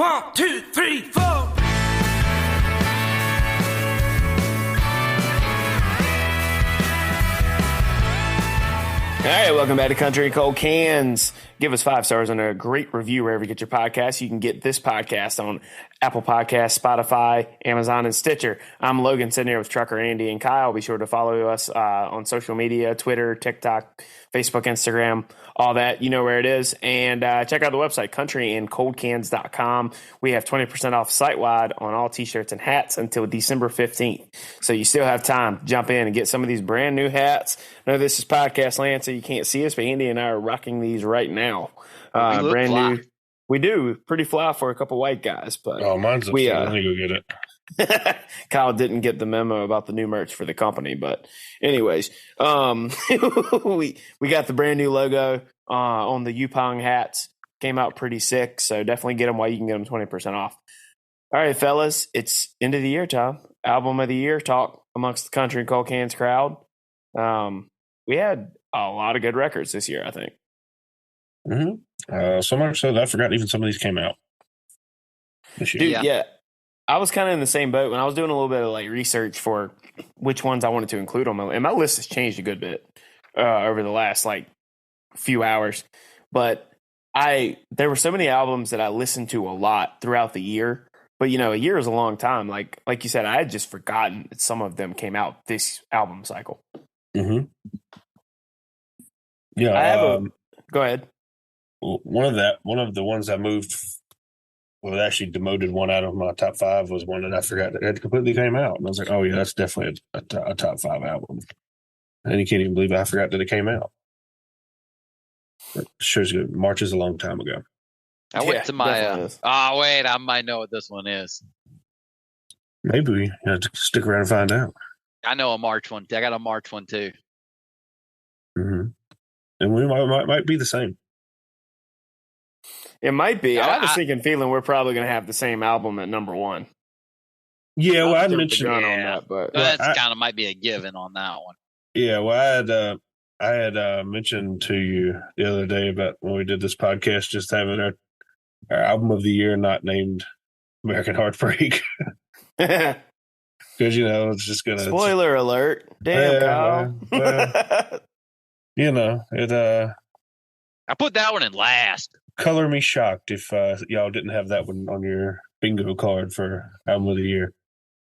1, 2, 3, 4. All right, welcome back to Country and Cold Cans. Give us 5 stars and a great review wherever you get your podcasts. You can get this podcast on Apple Podcasts, Spotify, Amazon, and Stitcher. I'm Logan, sitting here with Trucker Andy and Kyle. Be sure to follow us on social media, Twitter, TikTok, Facebook, Instagram, all that. You know where it is. And check out the website, countryandcoldcans.com. We have 20% off site-wide on all T-shirts and hats until December 15th. So you still have time to jump in and get some of these brand new hats. I know this is podcast land, so you can't see us, but Andy and I are rocking these right now. Brand fly. new. We do. Pretty fly for a couple white guys. But mine's upstairs. Let me go get it. Kyle didn't get the memo about the new merch for the company, but anyways, we got the brand new logo on the Yupong hats. Came out pretty sick, so definitely get them while you can get them 20% off. All right, fellas, it's end of the year time. Album of the year talk amongst the Country and Cold Cans crowd. We had a lot of good records this year, I think. Mm-hmm. So much so that I forgot even some of these came out this year. Dude, yeah. I was kind of in the same boat when I was doing a little bit of like research for which ones I wanted to include on and my list has changed a good bit over the last like few hours. But there were so many albums that I listened to a lot throughout the year. But you know, a year is a long time. Like you said, I had just forgotten that some of them came out this album cycle. Mm-hmm. Yeah, go ahead. One of the ones I moved, well, actually demoted one out of my top 5 was one that I forgot that had completely came out, and I was like, oh yeah, that's definitely a top 5 album. And you can't even believe I forgot that it came out. It shows you March is a long time ago. I went to my. I might know what this one is. Maybe we have to stick around and find out. I know a March one. I got a March one too. Mm-hmm. And we might be the same. It might be. I have a sneaking feeling we're probably going to have the same album at number 1. Yeah, well, I mentioned on that, but that's kind of might be a given on that one. Yeah, well, I had mentioned to you the other day about when we did this podcast, just having our album of the year not named American Heartbreak. Because, it's just going to... Spoiler alert. Damn, Kyle. It... I put that one in last. Color me shocked if y'all didn't have that one on your bingo card for album of the year.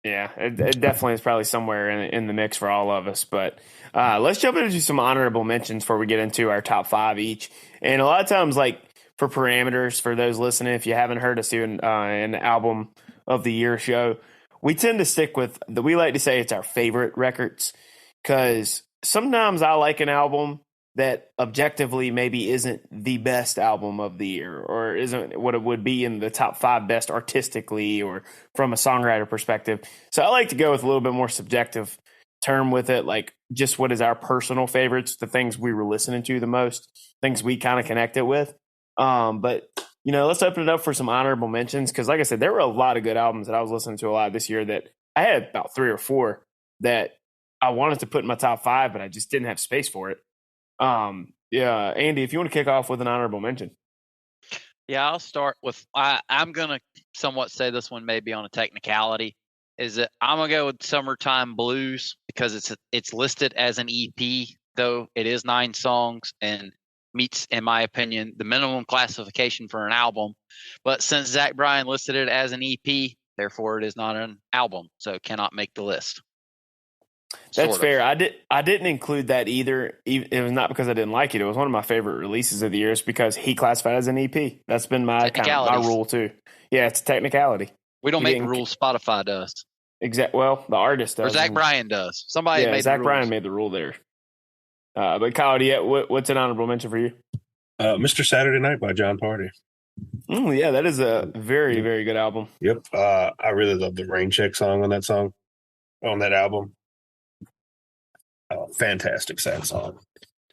Yeah, it definitely is probably somewhere in the mix for all of us. But let's jump into some honorable mentions before we get into our top 5 each. And a lot of times, like for parameters, for those listening, if you haven't heard us do an album of the year show, we tend to stick with we like to say it's our favorite records, because sometimes I like an album that objectively maybe isn't the best album of the year or isn't what it would be in the top 5 best artistically or from a songwriter perspective. So I like to go with a little bit more subjective term with it, like just what is our personal favorites, the things we were listening to the most, things we kind of connected with. But, let's open it up for some honorable mentions, because like I said, there were a lot of good albums that I was listening to a lot this year that I had about 3 or 4 that I wanted to put in my top 5, but I just didn't have space for it. Andy, if you want to kick off with an honorable mention. Yeah, I'll start with, I'm going to somewhat say this one may be on a technicality, is that I'm going to go with Summertime Blues, because it's listed as an EP, though it is 9 songs and meets, in my opinion, the minimum classification for an album. But since Zach Bryan listed it as an EP, therefore it is not an album, so it cannot make the list. That's fair. I didn't include that either. It was not because I didn't like it. It was one of my favorite releases of the year. It's because he classified as an EP. That's been my rule too. Yeah, it's a technicality. We don't make rules. Spotify does. Well, the artist does. Or Zach Bryan does. Somebody made Zach the Bryan made the rule there. But Kyle, what's an honorable mention for you? Mr. Saturday Night by John Party. Yeah, that is a very, very good album. Yep. I really love the Rain Check song on that album. Fantastic sad song.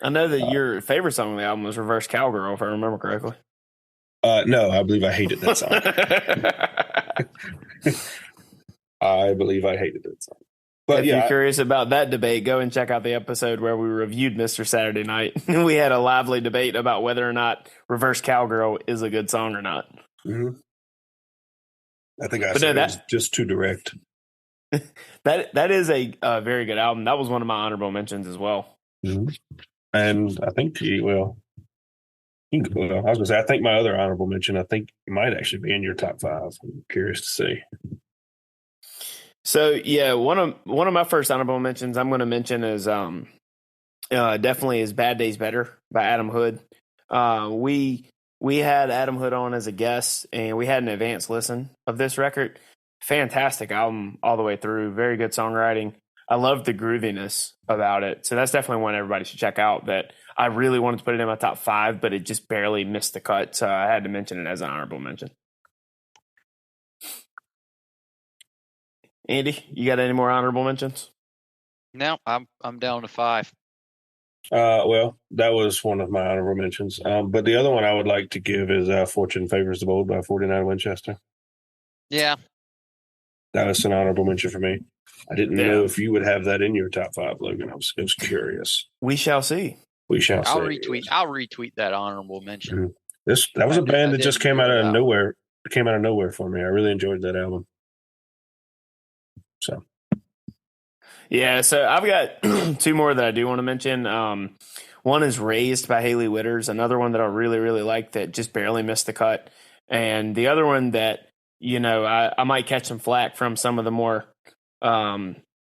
I know that your favorite song on the album was Reverse Cowgirl, if I remember correctly. No, I believe I hated that song. I believe I hated that song. But if you're curious about that debate, go and check out the episode where we reviewed Mr. Saturday Night. We had a lively debate about whether or not Reverse Cowgirl is a good song or not. Mm-hmm. I think I But no, said it was just too direct. that is a very good album. That was one of my honorable mentions as well. Mm-hmm. And I think I was going to say, I think my other honorable mention, I think it might actually be in your top five. I'm curious to see. So yeah, one of my first honorable mentions I'm going to mention is definitely is "Bad Days Better" by Adam Hood. We had Adam Hood on as a guest, and we had an advanced listen of this record. Fantastic album all the way through. Very good songwriting. I love the grooviness about it. So that's definitely one everybody should check out. That I really wanted to put it in my top five, but it just barely missed the cut. So I had to mention it as an honorable mention. Andy, you got any more honorable mentions? No, I'm down to 5. Well, that was one of my honorable mentions. But the other one I would like to give is "Fortune Favors the Bold" by 49 Winchester. Yeah. That was an honorable mention for me. I didn't know if you would have that in your top five, Logan. I was curious. We shall see. We shall see. I'll retweet that honorable mention. Mm-hmm. That was a band that just came out of nowhere. It came out of nowhere for me. I really enjoyed that album. So, yeah. So I've got two more that I do want to mention. One is "Raised" by Hayley Whitters. Another one that I really, really like that just barely missed the cut. And the other one that, I might catch some flack from some of the more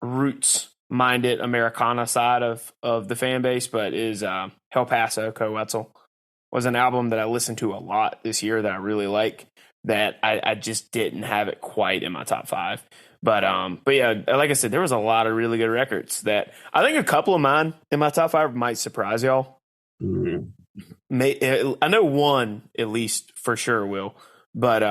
roots-minded Americana side of the fan base, but is "El Paso" Coetzel. Was an album that I listened to a lot this year that I really like, that I just didn't have it quite in my top five. But yeah, like I said, there was a lot of really good records that I think a couple of mine in my top five might surprise y'all. Mm-hmm. I know one at least for sure will, but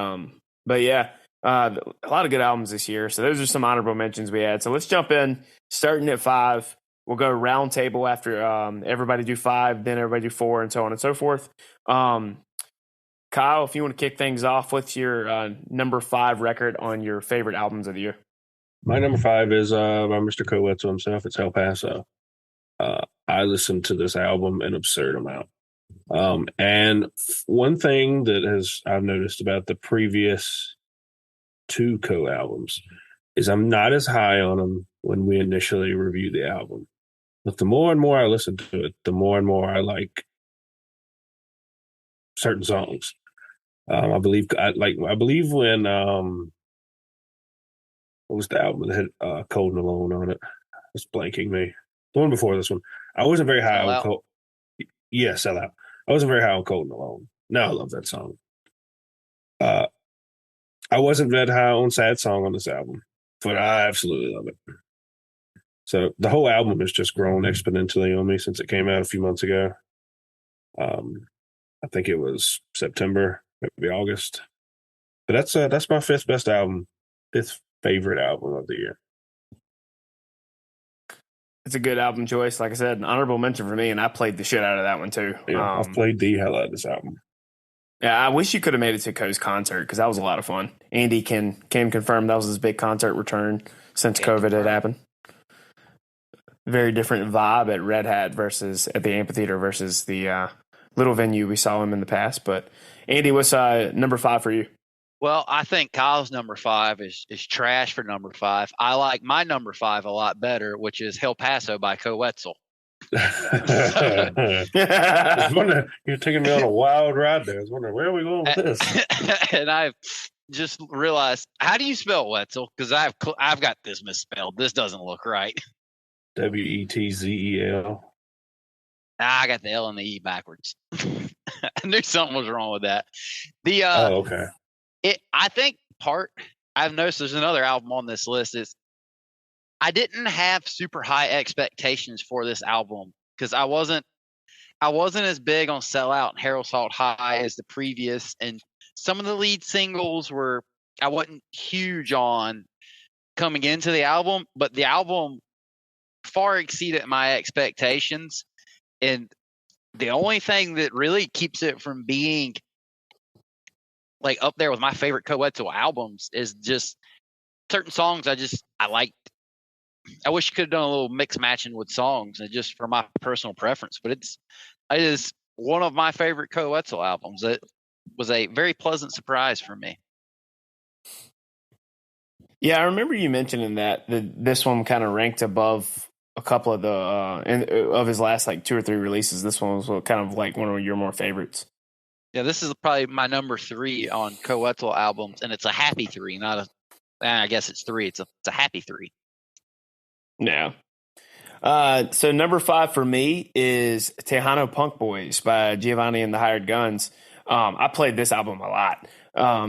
yeah, a lot of good albums this year. So those are some honorable mentions we had. So let's jump in, starting at 5. We'll go round table after everybody do 5, then everybody do 4, and so on and so forth. Kyle, if you want to kick things off, what's your number 5 record on your favorite albums of the year? My number 5 is by Mr. Coetzel himself. It's "El Paso." I listened to this album an absurd amount. And one thing that I've noticed about the previous 2 albums is I'm not as high on them when we initially reviewed the album. But the more and more I listen to it, the more and more I like certain songs. I believe when what was the album that had "Cold and Alone" on it? It's blanking me. The one before this one. I wasn't very high on Cold. Yeah, "Sell Out." I wasn't very high on "Cold and Alone." Now I love that song. I wasn't that high on "Sad Song" on this album, but I absolutely love it. So the whole album has just grown exponentially on me since it came out a few months ago. I think it was September, maybe August. But that's my 5th best album, 5th favorite album of the year. It's a good album choice. Like I said, an honorable mention for me, and I played the shit out of that one too. Yeah, I've played the hell out of this album. Yeah, I wish you could have made it to Co's concert because that was a lot of fun. Andy can confirm that was his big concert return since COVID had happened. Very different vibe at Red Hat versus at the amphitheater versus the little venue we saw him in the past. But Andy, what's number 5 for you? Well, I think Kyle's number 5 is trash for number 5. I like my number 5 a lot better, which is "El Paso" by Coetzel. You're taking me on a wild ride there. I was wondering, where are we going with this? And I've just realized, how do you spell Wetzel? Because I've got this misspelled. This doesn't look right. Wetzel. I got the L and the E backwards. I knew something was wrong with that. Okay. I think I've noticed there's another album on this list is I didn't have super high expectations for this album because I wasn't as big on "Sell Out" and "Harold Salt High" as the previous, and some of the lead singles I wasn't huge on coming into the album, but the album far exceeded my expectations. And the only thing that really keeps it from being like up there with my favorite Coetzel albums is just certain songs I liked. I wish you could have done a little mix matching with songs and just for my personal preference, but it is one of my favorite Coetzel albums. It was a very pleasant surprise for me. Yeah, I remember you mentioning that this one kind of ranked above a couple of the of his last like 2 or 3 releases. This one was kind of like one of your more favorites. Yeah, this is probably my number 3 on Coetzel albums, and it's a happy 3, not a. I guess it's 3. It's a happy 3. Yeah. So number 5 for me is Tejano Punk Boys by Giovanni and the Hired Guns. I played this album a lot.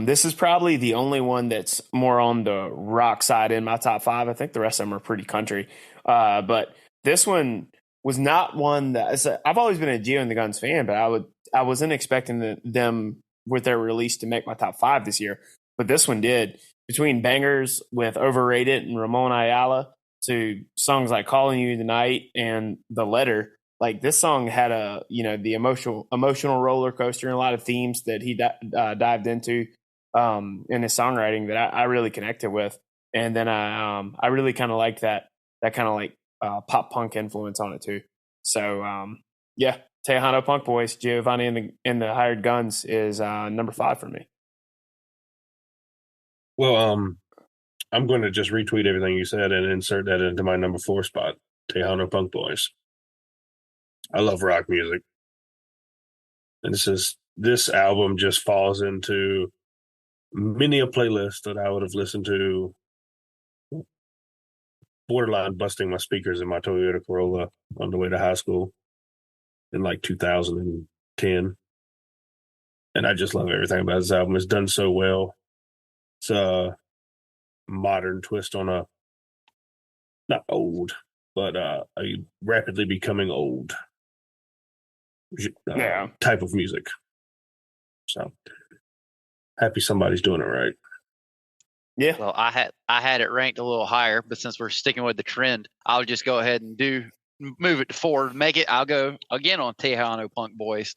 This is probably the only one that's more on the rock side in my top 5. I think the rest of them are pretty country. But this one was not one that I've always been a Gio and the Guns fan, but I wasn't expecting them with their release to make my top 5 this year. But this one did. Between bangers with Overrated and Ramon Ayala to songs like Calling You Tonight and The Letter, like this song had the emotional roller coaster and a lot of themes that he dived into in his songwriting that I really connected with. And then I really kind of like that kind of like pop punk influence on it too. So yeah, Tejano Punk Boys, Giovanni and the Hired Guns is number 5 for me. Well, I'm going to just retweet everything you said and insert that into my number 4 spot, Tejano Punk Boys. I love rock music. And this album just falls into many a playlist that I would have listened to, borderline busting my speakers in my Toyota Corolla on the way to high school in like 2010. And I just love everything about this album. It's done so well. It's a modern twist on a, not old, but a rapidly becoming old type of music. So happy somebody's doing it right. Yeah. Well, I had it ranked a little higher, but since we're sticking with the trend, I'll just go ahead and move it to 4. I'll go again on Tejano Punk Boys.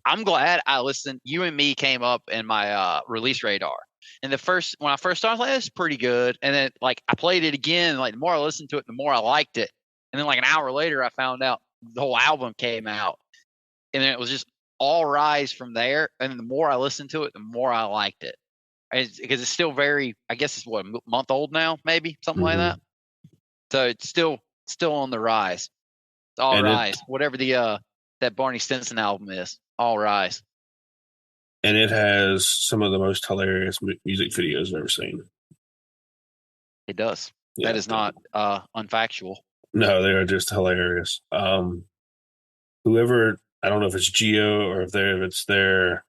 I'm glad I listened. You and Me came up in my release radar. And when I first started, I was like, it's pretty good. And then like I played it again. Like the more I listened to it, the more I liked it. And then like an hour later, I found out the whole album came out. And then it was just all rise from there. And the more I listened to it, the more I liked it. Because it's still very, I guess it's a month old now, maybe something like that. So it's still on the rise. It's all rise. Whatever that Barney Stinson album is, all rise. And it has some of the most hilarious music videos I've ever seen. It does. Yeah, that is not unfactual. No, they are just hilarious. Whoever, I don't know if it's Gio or if it's their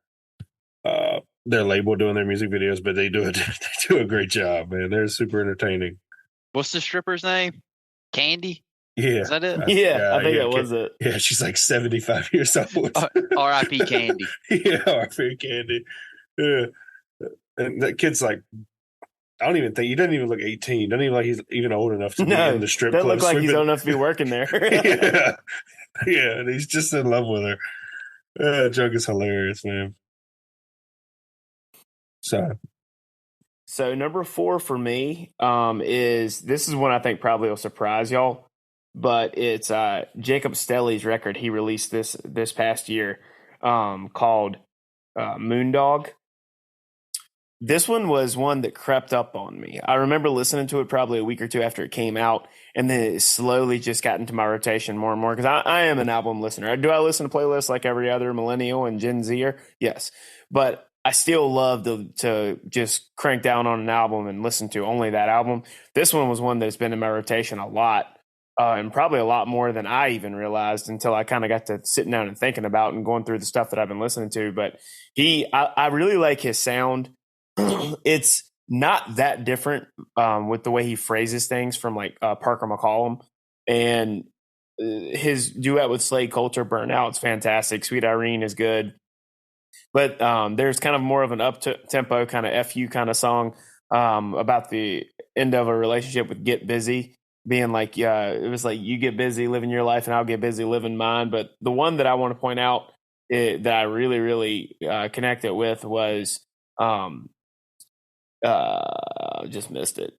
label doing their music videos, but they do a great job, man. They're super entertaining. What's the stripper's name? Candy? Yeah. Is that it? I think that was it. Yeah, she's like 75 years old. R.I.P. Candy. Yeah, R.I.P. Candy. Yeah. And that kid's like, I don't even think, he doesn't even look 18. He doesn't even like he's even old enough to be in the strip club. Doesn't look like he's old enough to be working there. Yeah. Yeah, and he's just in love with her. That joke is hilarious, man. So number 4 for me this is one I think probably will surprise y'all, but it's Jacob Stelly's record he released this past year called Moondog. This one was one that crept up on me. I remember listening to it probably a week or 2 after it came out, and then it slowly just got into my rotation more and more because I am an album listener. Do I listen to playlists like every other millennial and Gen Zer? Yes. But I still love to just crank down on an album and listen to only that album. This one was one that's been in my rotation a lot, and probably a lot more than I even realized until I kind of got to sitting down and thinking about and going through the stuff that I've been listening to. But I really like his sound. It's not that different with the way he phrases things from like Parker McCollum, and his duet with Slade Coulter, Burnout's fantastic. Sweet Irene is good. But there's kind of more of an up-tempo kind of FU kind of song about the end of a relationship with Get Busy, being like, it was like, you get busy living your life and I'll get busy living mine. But the one that I want to point out that I really, really connected with was just missed it.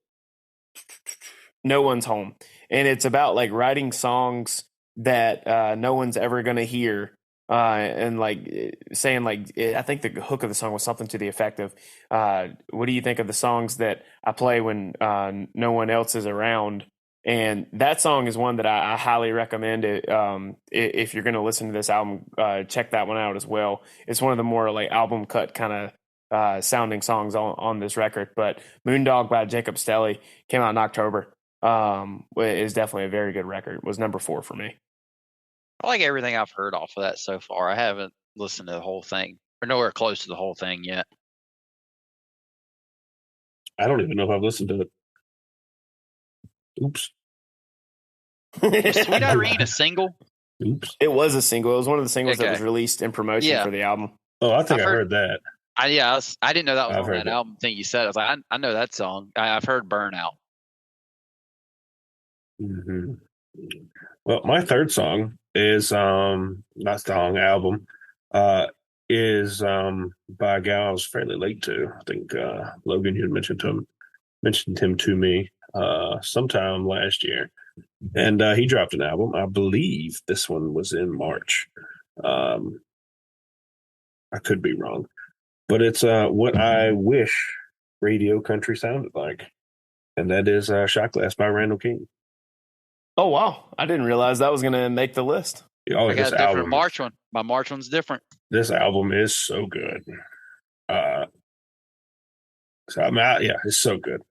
No One's Home. And it's about like writing songs that no one's ever going to hear and like saying like I think the hook of the song was something to the effect of, "What do you think of the songs that I play when no one else is around?" And that song is one that I highly recommend. It if you're going to listen to this album, check that one out as well. It's one of the more like album cut kind of sounding songs on this record. But Moondog by Jacob Stelly came out in October. Is definitely a very good record. It was number 4 for me. I like everything I've heard off of that so far. I haven't listened to the whole thing, or nowhere close to the whole thing yet. I don't even know if I've listened to it. Oops. Was Sweet Irene a single? Oops. It was a single. It was one of the singles that Okay. was released in promotion Yeah. for the album. Oh, I think I've I heard that. I didn't know that was I've on heard that it. album. Thing you said, I was like, I know that song. I've heard Burnout. Mm-hmm. Well, my third song is not song album, is by a guy I was fairly late to. I think Logan, you had mentioned him to me sometime last year, and he dropped an album. I believe this one was in March. I could be wrong, but it's what I wish radio country sounded like, and that is Shot Glass by Randall King. Oh wow! I didn't realize that was going to make the list. Oh, I got this a different album, March one. My March one's different. this album is so good. So I mean, yeah, it's so good.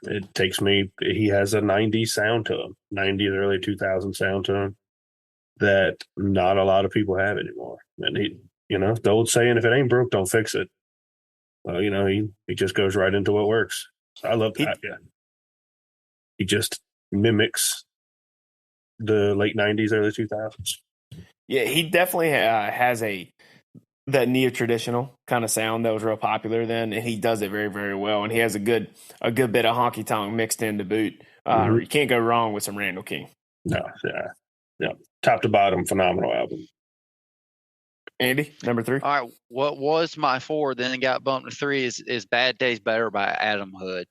It takes me. He has a '90s sound to him, '90s early 2000 sound to him that not a lot of people have anymore. And the old saying, "If it ain't broke, don't fix it." Well, he just goes right into what works. So I love that. Yeah, he just mimics the late '90s, early 2000s. Yeah, he definitely has that neo-traditional kind of sound that was real popular then, and he does it very, very well. And he has a good bit of honky tonk mixed in to boot. You can't go wrong with some Randall King. No, yeah, top to bottom, phenomenal album. Andy, number 3. All right, what was my 4 then got bumped to 3 is Bad Days Better by Adam Hood.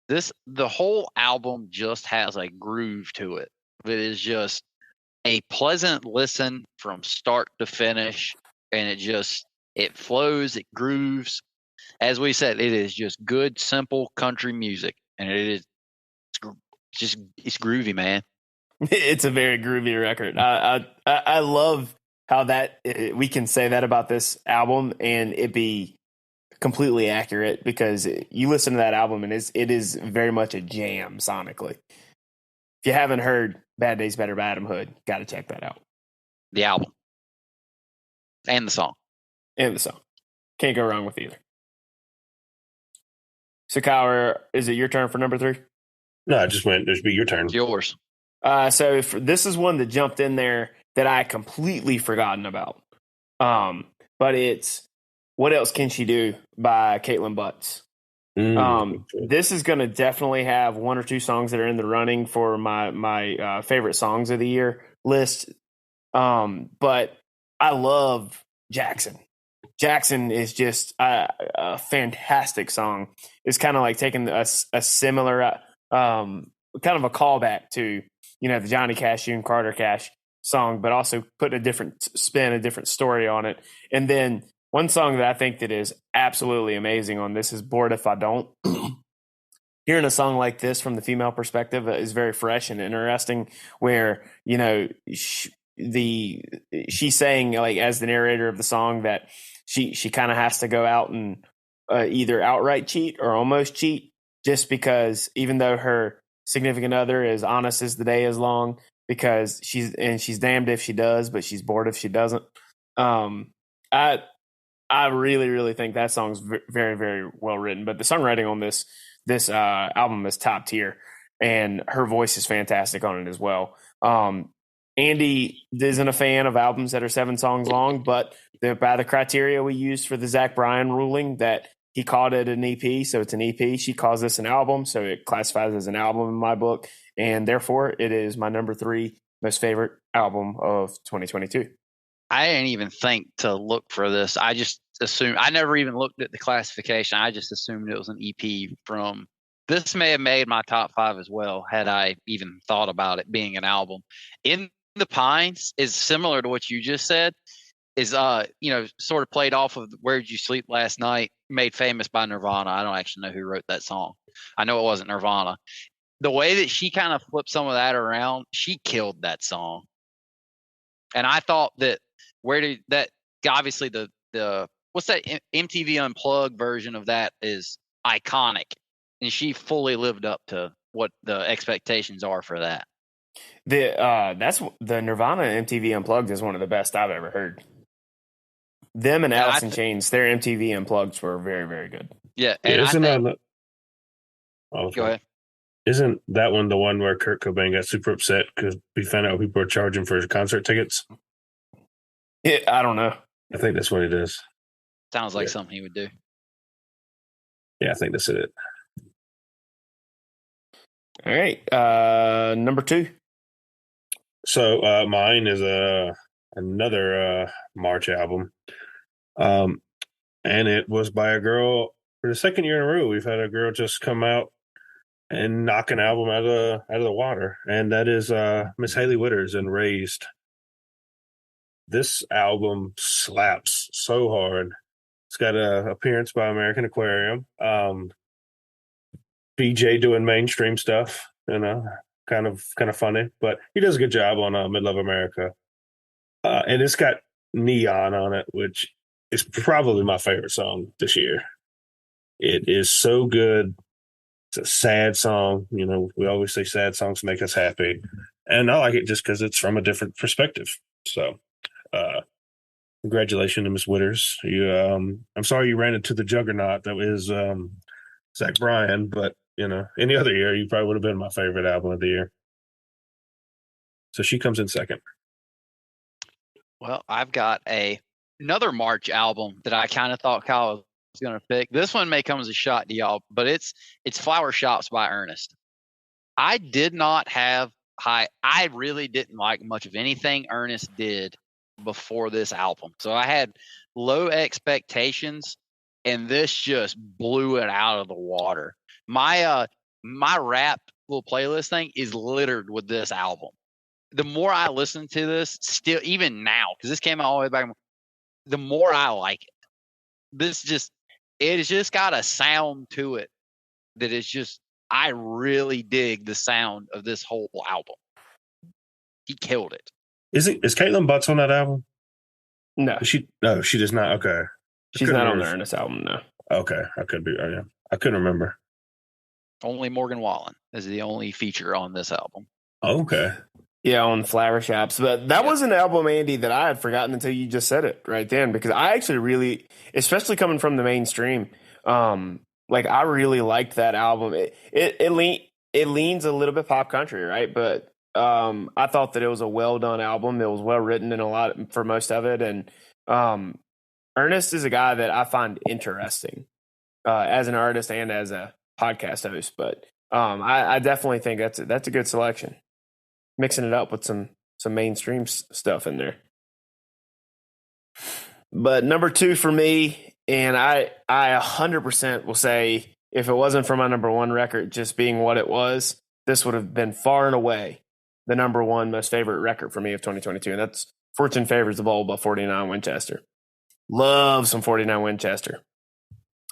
The whole album just has a groove to it. It is just a pleasant listen from start to finish, and it flows, it grooves. As we said, it is just good, simple country music, and it's groovy, man. It's a very groovy record. I love how that we can say that about this album and it be completely accurate, because you listen to that album and it is very much a jam sonically. If you haven't heard Bad Days Better by Adam Hood, got to check that out. The album and the song. And the song. Can't go wrong with either. So, Kyle, is it your turn for number 3? No, I just went. There's be your turn. It's yours. So this is one that jumped in there that I completely forgotten about. But it's What Else Can She Do by Caitlin Butts. This is going to definitely have 1 or 2 songs that are in the running for my favorite songs of the year list. But I love Jackson. Jackson is just a fantastic song. It's kind of like taking a similar kind of a callback to the Johnny Cash, June Carter Cash song, but also put a different spin, a different story on it. And then one song that I think that is absolutely amazing on this is Bored If I Don't. Hearing a song like this from the female perspective is very fresh and interesting, where, she's saying, like, as the narrator of the song, that she kind of has to go out and either outright cheat or almost cheat, just because even though her significant other is honest as the day is long, because she's damned if she does, but she's bored if she doesn't. I really, really think that song's very, very well written, but the songwriting on this album is top tier, and her voice is fantastic on it as well. Andy isn't a fan of albums that are 7 songs long, but by the criteria we used for the Zach Bryan ruling, that he called it an EP, so it's an EP. She calls this an album, so it classifies as an album in my book, and therefore it is my number 3 most favorite album of 2022. I didn't even think to look for this. I just assumed. I never even looked at the classification. I just assumed it was an EP from. This may have made my top 5 as well, had I even thought about it being an album. In the Pines is similar to what you just said. is sort of played off of "Where Did You Sleep Last Night," made famous by Nirvana. I don't actually know who wrote that song. I know it wasn't Nirvana. The way that she kind of flipped some of that around, she killed that song. And I thought that obviously the what's that MTV Unplugged version of that is iconic, and she fully lived up to what the expectations are for that. That's the Nirvana MTV Unplugged is one of the best I've ever heard. Them and Alice in Chains, their MTV Unplugged were very, very good. Yeah, and go ahead. Isn't that one the one where Kurt Cobain got super upset because we found out people are charging for concert tickets? Yeah, I don't know. I think that's what it is. Sounds like something he would do. Yeah, I think that's it. All right, number 2. So mine is another March album, and it was by a girl. For the second year in a row, we've had a girl just come out and knock an album out of the water, and that is Miss Hailey Whitters and Raised. This album slaps so hard. It's got an appearance by American Aquarium. BJ doing mainstream stuff, kind of funny, but he does a good job on Midlove America. And it's got Neon on it, which is probably my favorite song this year. It is so good. It's a sad song. We always say sad songs make us happy. And I like it just because it's from a different perspective. So congratulations to Miss Whitters. I'm sorry you ran into the juggernaut that is Zach Bryan, but any other year, you probably would have been my favorite album of the year. So she comes in second. Well, I've got another March album that I kind of thought Kyle was going to pick. This one may come as a shot to y'all, but it's Flower Shops by Ernest. I really didn't like much of anything Ernest did before this album. So I had low expectations, and this just blew it out of the water. My rap little playlist thing is littered with this album. The more I listen to this, still even now, because this came out all the way back, the more I like it. It has just got a sound to it that is just, I really dig the sound of this whole album. He killed it. Is Caitlin Butts on that album? No, she does not. Okay, she's not on the Ernest album. No. Okay, I could be. Yeah, I couldn't remember. Only Morgan Wallen is the only feature on this album. Okay. Yeah, on Flower Shops. But that was an album, Andy, that I had forgotten until you just said it right then, because I actually really, especially coming from the mainstream, I really liked that album. It leans a little bit pop country, right? But I thought that it was a well done album. It was well written and for most of it. And Ernest is a guy that I find interesting as an artist and as a podcast host. But I definitely think that's a good selection. Mixing it up with some mainstream stuff in there. But number 2 for me, and I 100% will say, if it wasn't for my number 1 record just being what it was, this would have been far and away the number 1 most favorite record for me of 2022, and that's Fortune Favors the Bold by 49 Winchester. Love some 49 Winchester.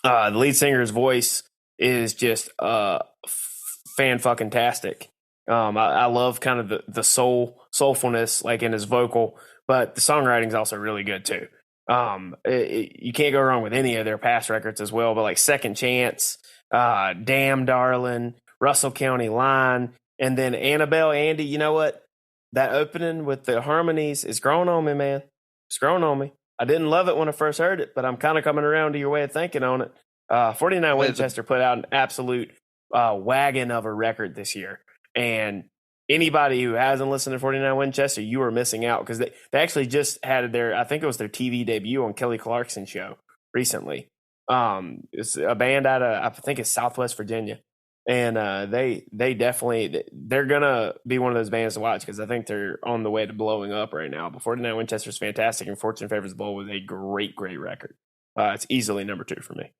The lead singer's voice is just fan-fucking-tastic. I love kind of the soulfulness like in his vocal, but the songwriting's also really good too. You can't go wrong with any of their past records as well, but like Second Chance, Damn Darling, Russell County Line, and then Annabelle. Andy, you know what? That opening with the harmonies is growing on me, man. It's growing on me. I didn't love it when I first heard it, but I'm kind of coming around to your way of thinking on it. 49 Winchester put out an absolute wagon of a record this year. And anybody who hasn't listened to 49 Winchester, you are missing out, because they actually just had I think it was their TV debut on Kelly Clarkson's show recently. It's a band out of, I think it's Southwest Virginia. And they're going to be one of those bands to watch, because I think they're on the way to blowing up right now. But 49 Winchester is fantastic, and Fortune Favors the Bold was a great, great record. It's easily number 2 for me.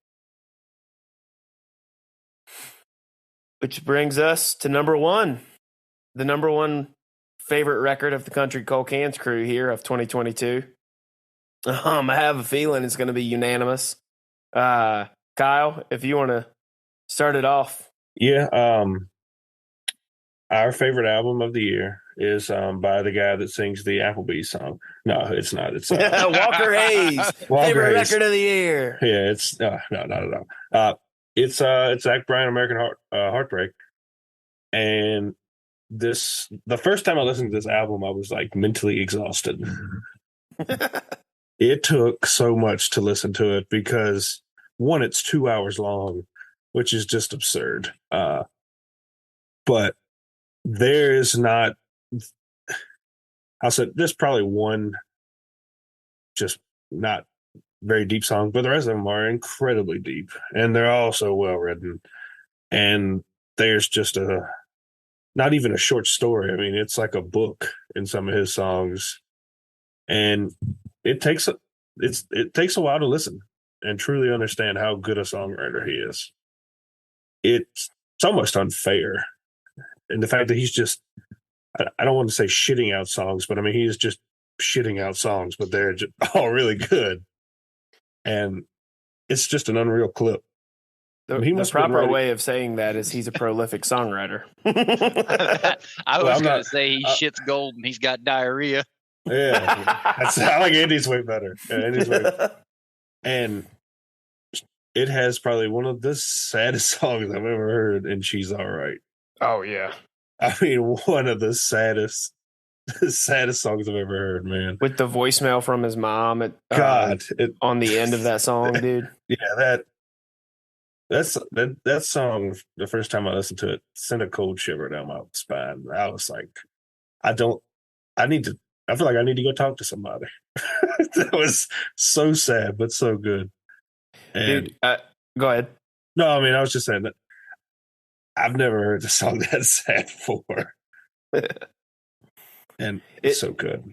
Which brings us to number 1, the number 1 favorite record of the Country Cold Cans crew here of 2022. I have a feeling it's going to be unanimous. Kyle, if you want to start it off. Yeah. Our favorite album of the year is by the guy that sings the Applebee's song. No, it's not. It's Walker Hayes, Walker favorite Hayes. record of the year. Yeah, it's no, not at all. It's Zach Bryan, American Heartbreak, and the first time I listened to this album, I was like mentally exhausted. It took so much to listen to it because one, it's 2 hours long, which is just absurd. But there is not. I said there's probably one, just not very deep song, but the rest of them are incredibly deep, and they're all so well written. And there's just not even a short story. I mean, it's like a book in some of his songs, and it takes a while to listen and truly understand how good a songwriter he is. It's almost unfair, and the fact that he's just, I don't want to say shitting out songs, but I mean he's just shitting out songs, but they're just all really good, and it's just an unreal clip. The proper way of saying that is he's a prolific songwriter. I was going to say he shits gold and he's got diarrhea. Yeah, I like Andy's way better. And it has probably one of the saddest songs I've ever heard, and She's All Right. Oh yeah, I mean, one of the saddest songs I've ever heard, man. With the voicemail from his mom on the end of that song, dude. Yeah, that song, the first time I listened to it, sent a cold shiver down my spine. I was like, I feel like I need to go talk to somebody. That was so sad, but so good. And dude, go ahead. No, I mean, I was just saying that I've never heard a song that sad before. And it's so good.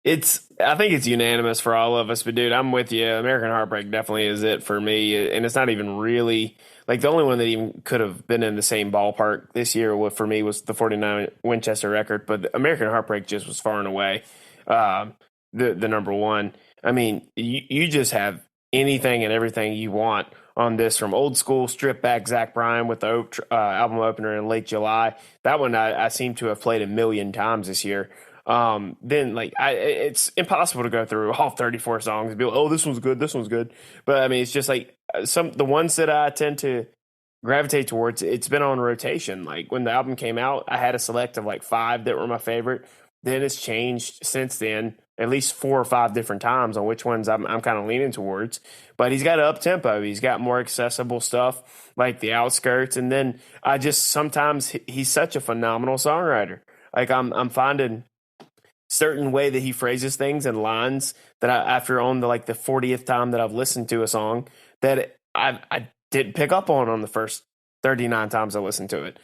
I think it's unanimous for all of us, but dude, I'm with you. American Heartbreak definitely is it for me. And it's not even really like the only one that even could have been in the same ballpark this year for me was the 49 Winchester record, but American Heartbreak just was far and away the number one. I mean, you just have anything and everything you want on this, from old school stripped back Zach Bryan with the album opener in late July. That one I seem to have played 1 million times this year. Then it's impossible to go through all 34 songs and be like, oh, this one's good. But I mean, it's just like the ones that I tend to gravitate towards, it's been on rotation. Like when the album came out, I had a select of like 5 that were my favorite. Then it's changed since then, at least 4 or 5 different times on which ones I'm kind of leaning towards. But he's got up tempo. He's got more accessible stuff like The Outskirts. And then sometimes he's such a phenomenal songwriter. Like I'm finding certain way that he phrases things and lines that after on the 40th time that I've listened to a song that I didn't pick up on the first 39 times I listened to it.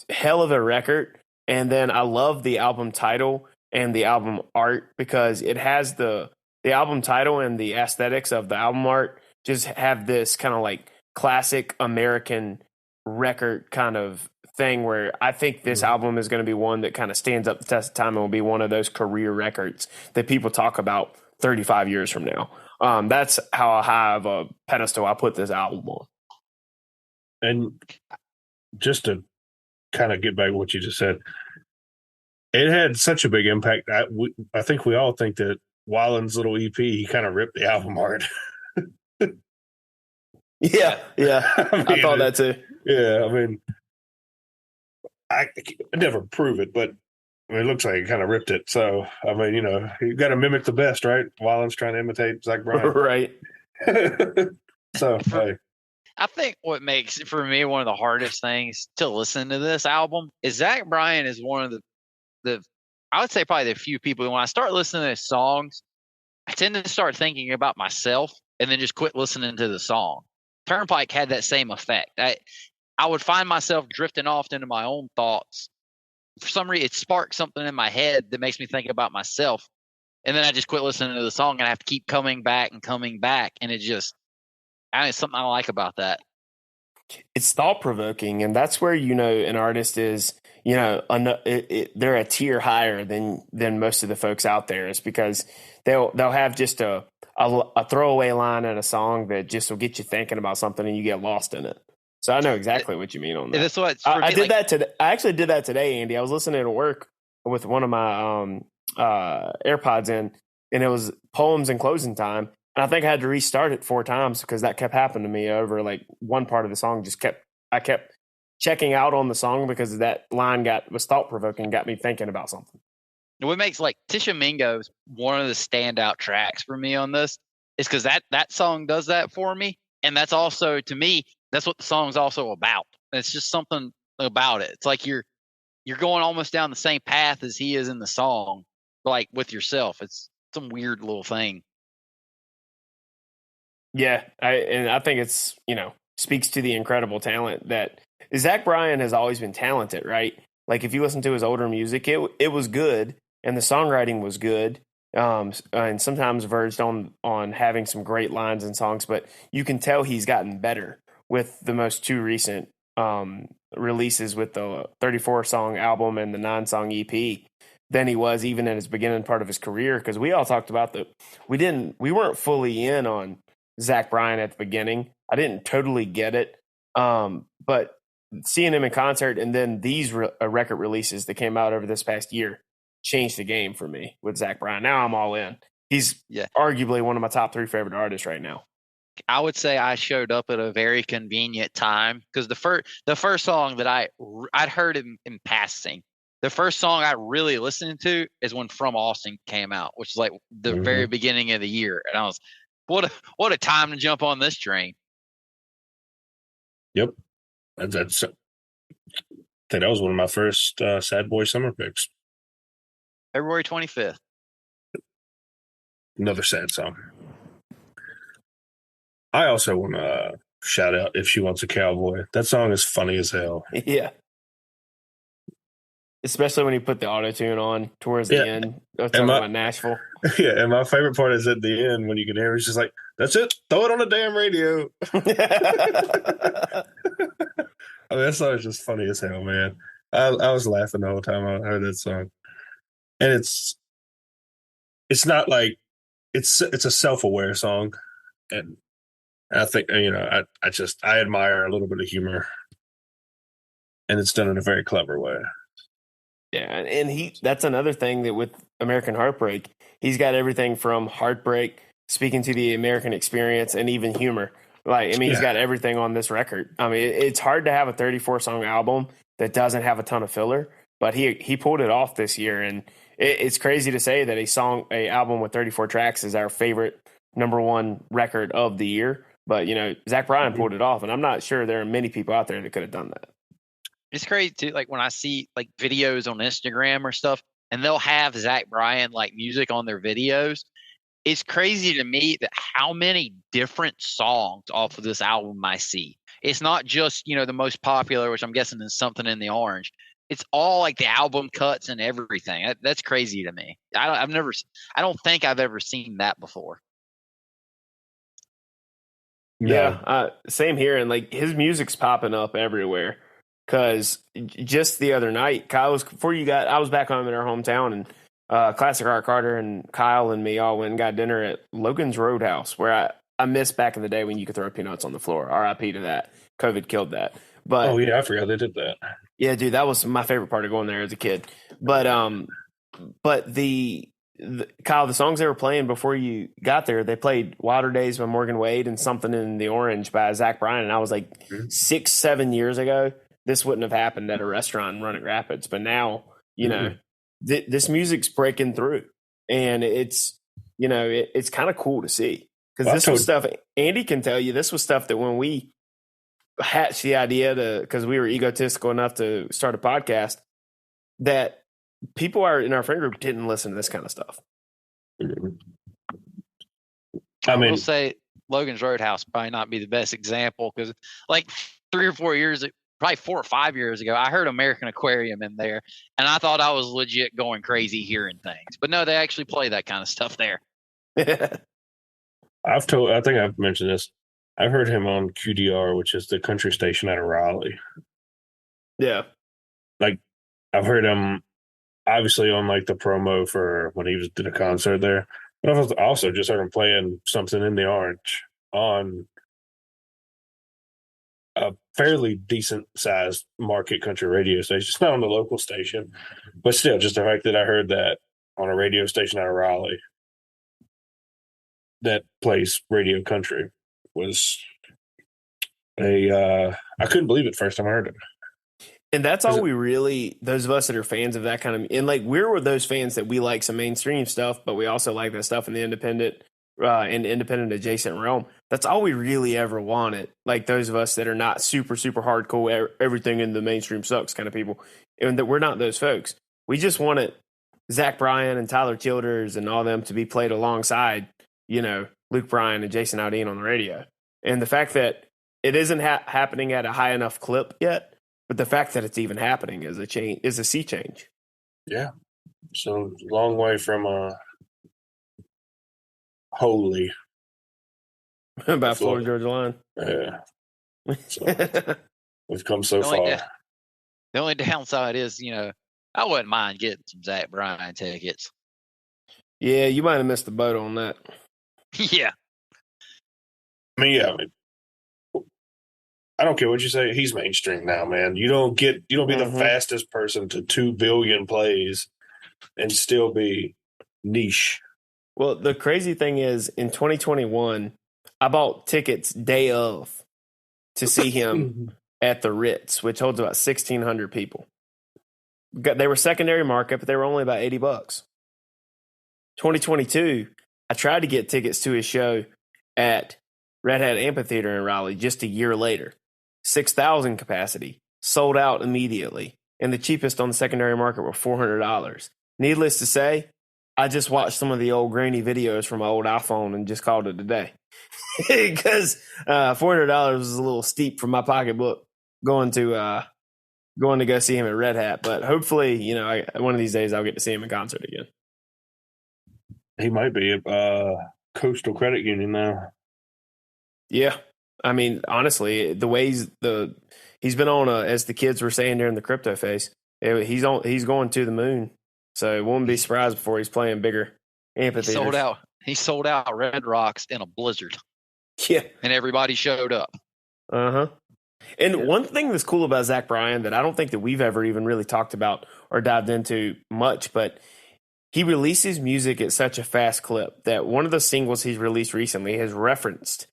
Hell of a record. And then I love the album title and the album art because it has the album title and the aesthetics of the album art just have this kind of like classic American record kind of thing where I think this album is going to be one that kind of stands up the test of time and will be one of those career records that people talk about 35 years from now. That's how high of a pedestal I put this album on. And just to kind of get back to what you just said, it had such a big impact. I think we all think that Weiland's little EP, he kind of ripped the album art. Yeah. I thought that too. Yeah, I mean, I never prove it, but I mean, it looks like he kind of ripped it. So, I mean, you got to mimic the best, right? Weiland's trying to imitate Zach Bryan. Right. So, hey. I think what makes, for me, one of the hardest things to listen to this album is Zach Bryan is one of the I would say probably the few people, when I start listening to his songs, I tend to start thinking about myself and then just quit listening to the song. Turnpike had that same effect. I would find myself drifting off into my own thoughts. For some reason, it sparks something in my head that makes me think about myself. And then I just quit listening to the song and I have to keep coming back. And it just, it's something I like about that. it's thought provoking, and that's where an artist is. They're a tier higher than most of the folks out there. Is because they'll have just a throwaway line in a song that just will get you thinking about something, and you get lost in it. So I know exactly what you mean on that. That's what I did that today. I actually did that today, Andy. I was listening to work with one of my AirPods in, and it was Poems and Closing Time. And I think I had to restart it 4 times because that kept happening to me over like one part of the song. I kept checking out on the song because that line was thought provoking, got me thinking about something. What makes like Tishomingo's one of the standout tracks for me on this is because that song does that for me. And that's also, to me, that's what the song's also about. And it's just something about it. It's like you're going almost down the same path as he is in the song, like with yourself. It's some weird little thing. Yeah, I think it's, speaks to the incredible talent that Zach Bryan has always been talented, right? Like if you listen to his older music, it was good and the songwriting was good. And sometimes verged on having some great lines and songs, but you can tell he's gotten better with the most 2 recent releases with the 34 song album and the 9 song EP than he was even in his beginning part of his career. Because we all talked about we weren't fully in on Zach Bryan at the beginning. I didn't totally get it, but seeing him in concert and then these record releases that came out over this past year changed the game for me with Zach Bryan. Now I'm all in. He's arguably one of my top 3 favorite artists right now. I would say I showed up at a very convenient time because the first song that I'd heard in passing. The first song I really listened to is when From Austin came out, which is like the very beginning of the year, and I was, what a time to jump on this train. Yep, I think that was one of my first Sad Boy summer picks. February 25th. Another sad song. I also want to shout out If She Wants a Cowboy. That song is funny as hell. Yeah. Especially when you put the auto-tune on towards the end. Talking about Nashville. Yeah, and my favorite part is at the end when you can hear it's just like, that's it, throw it on the damn radio. I mean, that song is just funny as hell, man. I was laughing the whole time I heard that song. And it's not like it's a self-aware song. And I think, I admire a little bit of humor. And it's done in a very clever way. Yeah, and that's another thing that with American Heartbreak, he's got everything from heartbreak, speaking to the American experience, and even humor. He's got everything on this record. I mean, it's hard to have a 34-song album that doesn't have a ton of filler, but he pulled it off this year, and it's crazy to say that a album with 34 tracks is our favorite #1 record of the year. But, Zach Bryan pulled it off, and I'm not sure there are many people out there that could have done that. It's crazy too. Like when I see like videos on Instagram or stuff, and they'll have Zach Bryan like music on their videos. It's crazy to me that how many different songs off of this album I see. It's not just the most popular, which I'm guessing is Something in the Orange. It's all like the album cuts and everything. That's crazy to me. I don't think I've ever seen that before. Yeah, same here. And like his music's popping up everywhere. Because just the other night, I was back home in our hometown, and Classic Art Carter and Kyle and me all went and got dinner at Logan's Roadhouse, where I missed back in the day when you could throw peanuts on the floor. RIP to that. COVID killed that. But I forgot they did that. Yeah, dude, that was my favorite part of going there as a kid. But the Kyle, the songs they were playing before you got there, they played Wilder Days by Morgan Wade and Something in the Orange by Zach Bryan, and I was like 6-7 years ago. This wouldn't have happened at a restaurant in Running Rapids, but now, this music's breaking through, and it's kind of cool to see because this was stuff Andy can tell you. This was stuff that when we hatched the idea because we were egotistical enough to start a podcast, that people in our friend group didn't listen to this kind of stuff. I will say Logan's Roadhouse probably not be the best example because like 3 or 4 years probably 4 or 5 years ago, I heard American Aquarium in there, and I thought I was legit going crazy hearing things. But no, they actually play that kind of stuff there. I think I've mentioned this. I've heard him on QDR, which is the country station out of Raleigh. Yeah. Like, I've heard him obviously on like the promo for when he did a concert there. But I've also just heard him playing Something in the Orange on a fairly decent sized market country radio station. It's not on the local station, but still, just the fact that I heard that on a radio station out of Raleigh that plays radio country was I couldn't believe it first time I heard it. And that's all we really, those of us that are fans of that kind of, and like we're those fans that we like some mainstream stuff, but we also like that stuff in the independent and independent adjacent realm. That's all we really ever wanted. Like those of us that are not super, super hardcore, everything in the mainstream sucks kind of people, and that we're not those folks. We just wanted Zach Bryan and Tyler Childers and all them to be played alongside, you know, Luke Bryan and Jason Aldean on the radio. And the fact that it isn't happening at a high enough clip yet, but the fact that it's even happening is a sea change. Yeah. So long way from holy. About Florida Georgia Line. Yeah. So we've come so far. The only downside is, you know, I wouldn't mind getting some Zach Bryan tickets. Yeah, you might have missed the boat on that. Yeah. I mean, I don't care what you say. He's mainstream now, man. You don't be the fastest person to 2 billion plays and still be niche. Well, the crazy thing is, in 2021, I bought tickets day of to see him at the Ritz, which holds about 1,600 people. They were secondary market, but they were only about $80. 2022, I tried to get tickets to his show at Red Hat Amphitheater in Raleigh just a year later. 6,000 capacity, sold out immediately, and the cheapest on the secondary market were $400. Needless to say, I just watched some of the old grainy videos from my old iPhone and just called it a day. Because $400 was a little steep from my pocketbook going to go see him at Red Hat. But hopefully, you know, one of these days I'll get to see him in concert again. He might be at Coastal Credit Union now. Yeah. I mean, honestly, the ways he's been on as the kids were saying during the crypto phase, he's going to the moon. So it won't be surprised before he's playing bigger amphitheaters. He sold out Red Rocks in a blizzard. Yeah. And everybody showed up. Uh-huh. And one thing that's cool about Zach Bryan that I don't think that we've ever even really talked about or dived into much, but he releases music at such a fast clip that one of the singles he's released recently has referenced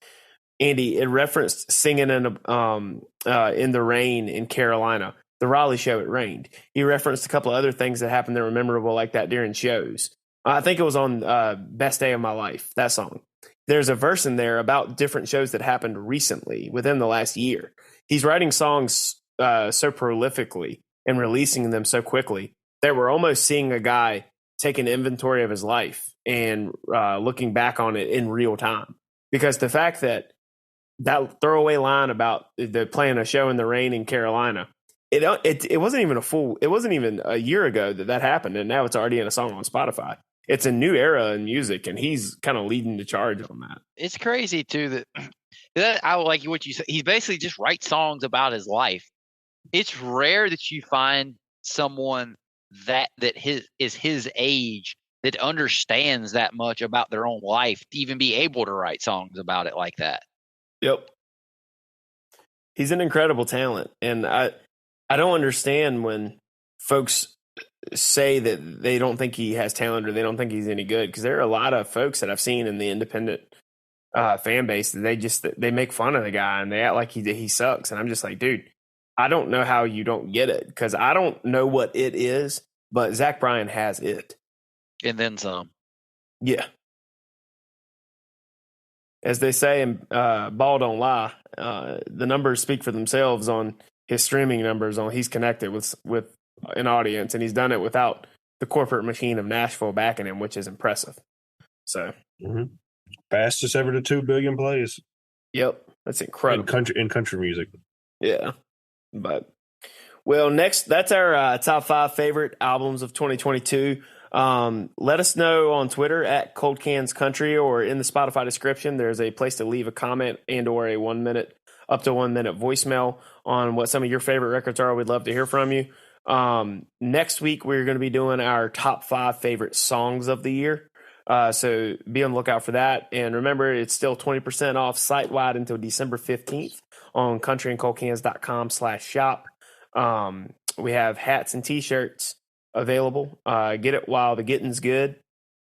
Andy, it referenced singing in the rain in Carolina. The Raleigh show, it rained. He referenced a couple of other things that happened that were memorable like that during shows. I think it was on Best Day of My Life, that song. There's a verse in there about different shows that happened recently within the last year. He's writing songs so prolifically and releasing them so quickly that we're almost seeing a guy take an inventory of his life and looking back on it in real time. Because the fact that throwaway line about the playing a show in the rain in Carolina, it wasn't even a year ago that happened, and now it's already in a song on Spotify. It's a new era in music, and he's kind of leading the charge on that. It's crazy too that I like what you said. He basically just writes songs about his life. It's rare that you find someone that is his age that understands that much about their own life to even be able to write songs about it like that. Yep. He's an incredible talent. And I don't understand when folks say that they don't think he has talent or they don't think he's any good, because there are a lot of folks that I've seen in the independent fan base that they make fun of the guy and they act like he sucks. And I'm just like, dude, I don't know how you don't get it, because I don't know what it is, but Zach Bryan has it. And then some. Yeah. As they say in Ball Don't Lie, the numbers speak for themselves on his streaming numbers. He's connected with an audience, and he's done it without the corporate machine of Nashville backing him, which is impressive. So, fastest ever to 2 billion plays. Yep, that's incredible in country music. Yeah, but next, that's our top 5 favorite albums of 2022. Let us know on Twitter at Cold Cans Country, or in the Spotify description. There's a place to leave a comment and or a 1 minute, up to 1 minute voicemail on what some of your favorite records are. We'd love to hear from you. Next week, we're going to be doing our top 5 favorite songs of the year. So be on the lookout for that. And remember, it's still 20% off site-wide until December 15th on countryandcoldcans.com/shop. We have hats and t-shirts available. Get it while the getting's good.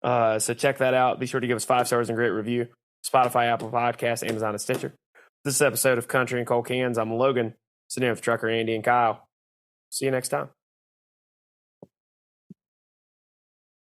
So check that out. Be sure to give us 5 stars and great review. Spotify, Apple Podcasts, Amazon, and Stitcher. This episode of Country and Cold Cans, I'm Logan, sitting here with Trucker Andy and Kyle. See you next time.